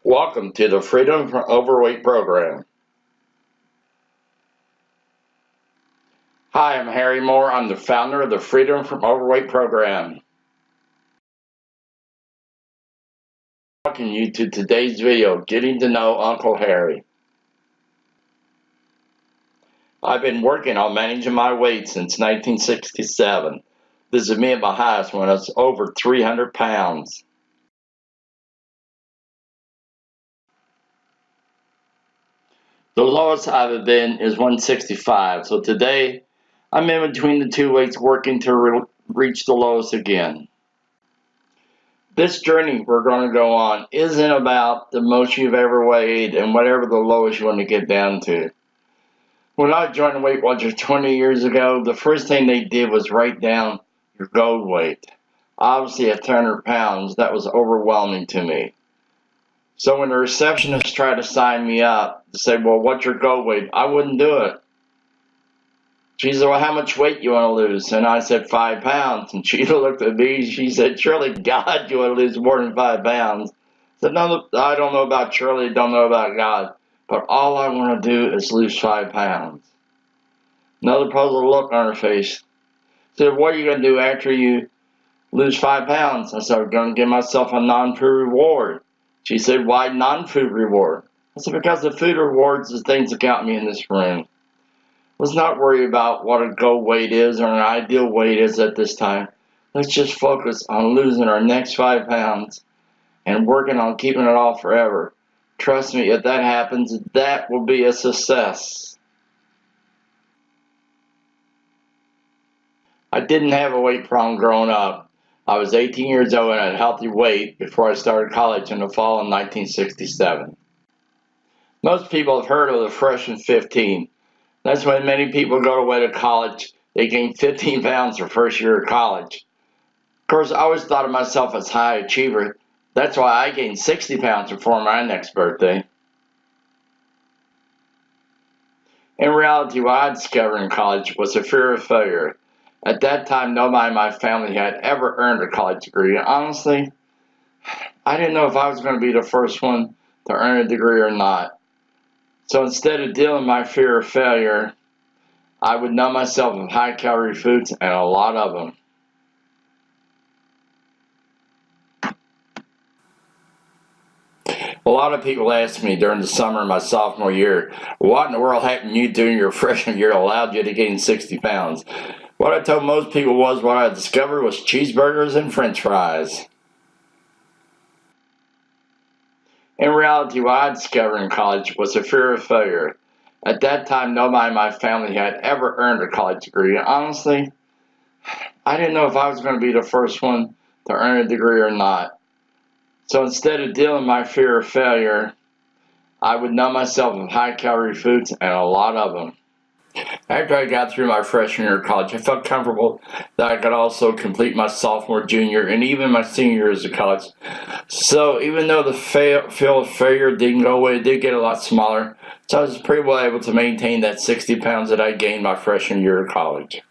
Welcome to the Freedom from Overweight program. Hi, I'm Harry Moore. I'm the founder of the Freedom from Overweight program. Welcome you to today's video, Getting to Know Uncle Harry. I've been working on managing my weight since 1967. This is me at my highest when I was over 300 pounds. The lowest I've been is 165, so today I'm in between the two weights working to reach the lowest again. This journey we're going to go on isn't about the most you've ever weighed and whatever the lowest you want to get down to. When I joined Weight Watchers 20 years ago, the first thing they did was write down your goal weight. Obviously at 300 pounds, that was overwhelming to me. So when the receptionist tried to sign me up to say, well, what's your goal weight? I wouldn't do it. She said, well, how much weight you want to lose? And I said, 5 pounds. And she looked at me, she said, surely God, you want to lose more than 5 pounds. I said, no, I don't know about Shirley, don't know about God, but all I want to do is lose 5 pounds. Another puzzled look on her face. She said, what are you going to do after you lose 5 pounds? I said, I'm going to give myself a non-food reward. She said, why non-food reward? I said, because the food rewards is things that got me in this room. Let's not worry about what a goal weight is or an ideal weight is at this time. Let's just focus on losing our next 5 pounds and working on keeping it off forever. Trust me, if that happens, that will be a success. I didn't have a weight problem growing up. I was 18 years old and had a healthy weight before I started college in the fall of 1967. Most people have heard of the Freshman 15. That's when many people go away to college. They gain 15 pounds their first year of college. Of course, I always thought of myself as a high achiever. That's why I gained 60 pounds before my next birthday. In reality, what I discovered in college was a fear of failure. At that time, nobody in my family had ever earned a college degree. Honestly, I didn't know if I was going to be the first one to earn a degree or not. So instead of dealing with my fear of failure, I would numb myself with high-calorie foods, and a lot of them. A lot of people asked me during the summer of my sophomore year, what in the world happened to you during your freshman year allowed you to gain 60 pounds? What I told most people was what I discovered was cheeseburgers and french fries. In reality, what I discovered in college was a fear of failure. At that time, nobody in my family had ever earned a college degree. Honestly, I didn't know if I was going to be the first one to earn a degree or not. So instead of dealing with my fear of failure, I would numb myself with high-calorie foods, and a lot of them. After I got through my freshman year of college, I felt comfortable that I could also complete my sophomore, junior, and even my senior years of college. So even though the feel of failure didn't go away, it did get a lot smaller. So I was pretty well able to maintain that 60 pounds that I gained my freshman year of college.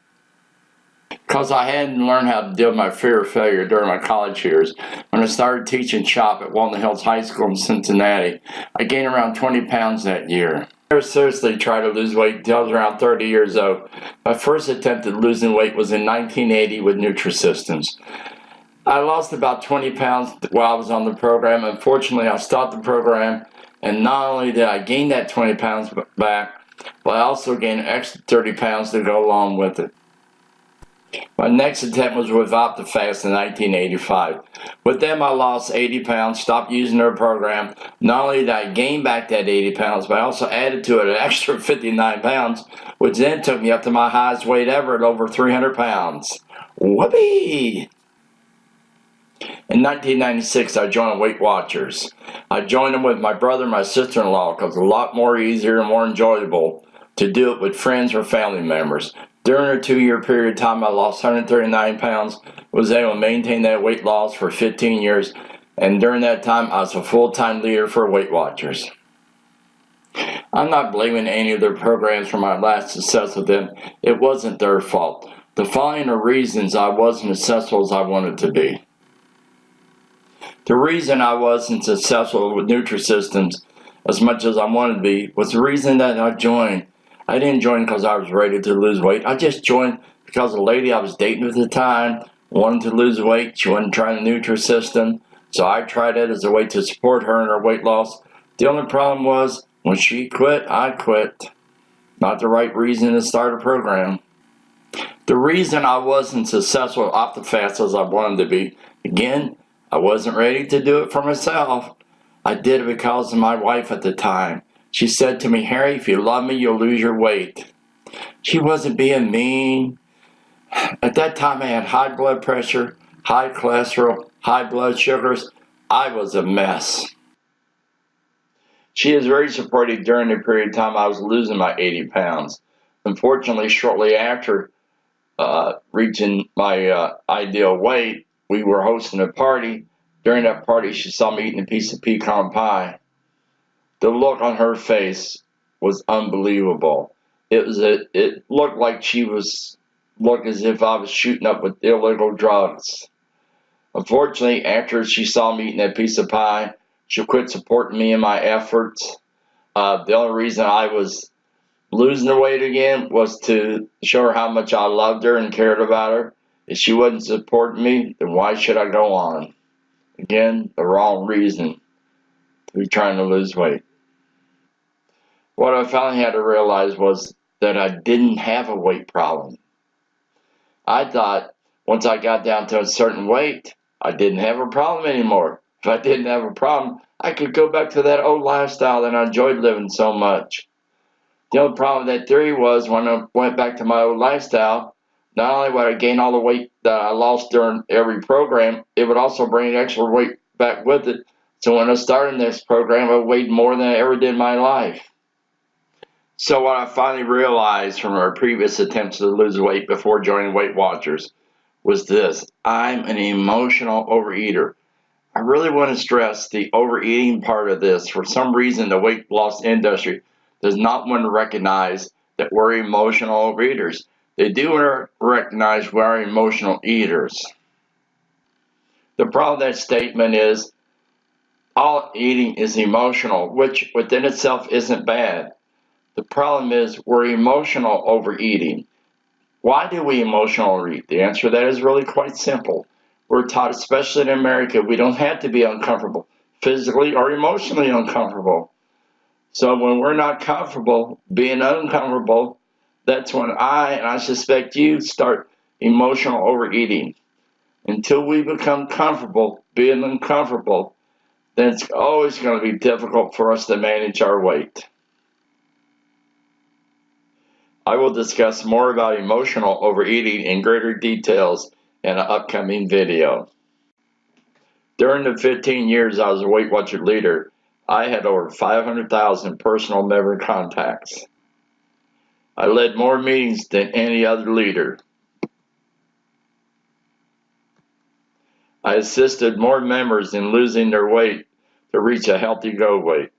Because I hadn't learned how to deal with my fear of failure during my college years. When I started teaching shop at Walnut Hills High School in Cincinnati, I gained around 20 pounds that year. I never seriously tried to lose weight until I was around 30 years old. My first attempt at losing weight was in 1980 with Nutrisystems. I lost about 20 pounds while I was on the program. Unfortunately, I stopped the program, and not only did I gain that 20 pounds back, but I also gained an extra 30 pounds to go along with it. My next attempt was with OptiFast in 1985. With them, I lost 80 pounds, stopped using their program. Not only did I gain back that 80 pounds, but I also added to it an extra 59 pounds, which then took me up to my highest weight ever at over 300 pounds. Whoopee! In 1996, I joined Weight Watchers. I joined them with my brother and my sister-in-law because it was a lot more easier and more enjoyable to do it with friends or family members. During a 2-year period of time, I lost 139 pounds, was able to maintain that weight loss for 15 years, and during that time, I was a full-time leader for Weight Watchers. I'm not blaming any of their programs for my last success with them. It wasn't their fault. The following are reasons I wasn't as successful as I wanted to be. The reason I wasn't successful with Nutrisystems as much as I wanted to be was the reason that I joined. I didn't join because I was ready to lose weight. I just joined because the lady I was dating at the time wanted to lose weight. She wasn't trying the Nutrisystem, so I tried it as a way to support her in her weight loss. The only problem was when she quit, I quit. Not the right reason to start a program. The reason I wasn't successful off the fast as I wanted to be, again, I wasn't ready to do it for myself. I did it because of my wife at the time. She said to me, Harry, if you love me, you'll lose your weight. She wasn't being mean. At that time, I had high blood pressure, high cholesterol, high blood sugars. I was a mess. She was very supportive during the period of time I was losing my 80 pounds. Unfortunately, shortly after reaching my ideal weight, we were hosting a party. During that party, she saw me eating a piece of pecan pie. The look on her face was unbelievable. It looked like she looked as if I was shooting up with illegal drugs. Unfortunately, after she saw me eating that piece of pie, she quit supporting me in my efforts. The only reason I was losing the weight again was to show her how much I loved her and cared about her. If she wasn't supporting me, then why should I go on? Again, the wrong reason to be trying to lose weight. What I finally had to realize was that I didn't have a weight problem. I thought once I got down to a certain weight, I didn't have a problem anymore. If I didn't have a problem, I could go back to that old lifestyle that I enjoyed living so much. The only problem with that theory was when I went back to my old lifestyle, not only would I gain all the weight that I lost during every program, it would also bring extra weight back with it. So when I started this program, I weighed more than I ever did in my life. So what I finally realized from our previous attempts to lose weight before joining Weight Watchers was this: I'm an emotional overeater. I really want to stress the overeating part of this. For some reason, the weight loss industry does not want to recognize that we're emotional overeaters. They do recognize we're emotional eaters. The problem with that statement is all eating is emotional, which within itself isn't bad. The problem is we're emotional overeating. Why do we emotional overeat? The answer to that is really quite simple. We're taught, especially in America, we don't have to be uncomfortable, physically or emotionally uncomfortable. So when we're not comfortable being uncomfortable, that's when and I suspect you, start emotional overeating. Until we become comfortable being uncomfortable, then it's always going to be difficult for us to manage our weight. I will discuss more about emotional overeating in greater details in an upcoming video. During the 15 years I was a Weight Watcher leader, I had over 500,000 personal member contacts. I led more meetings than any other leader. I assisted more members in losing their weight to reach a healthy goal weight.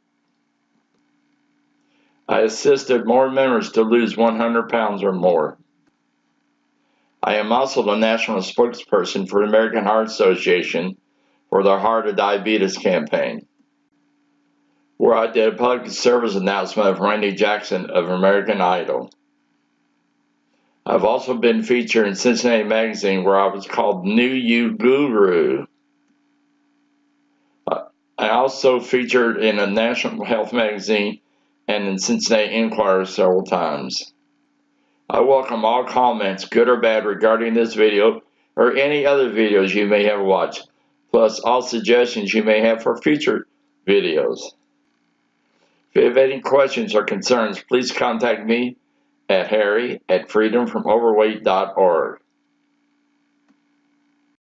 I assisted more members to lose 100 pounds or more. I am also the national spokesperson for the American Heart Association for their Heart of Diabetes campaign, where I did a public service announcement of Randy Jackson of American Idol. I've also been featured in Cincinnati Magazine, where I was called New You Guru. I also featured in a national health magazine and in Cincinnati Enquirer several times. I welcome all comments, good or bad, regarding this video or any other videos you may have watched, plus all suggestions you may have for future videos. If you have any questions or concerns, please contact me at harry@freedomfromoverweight.org.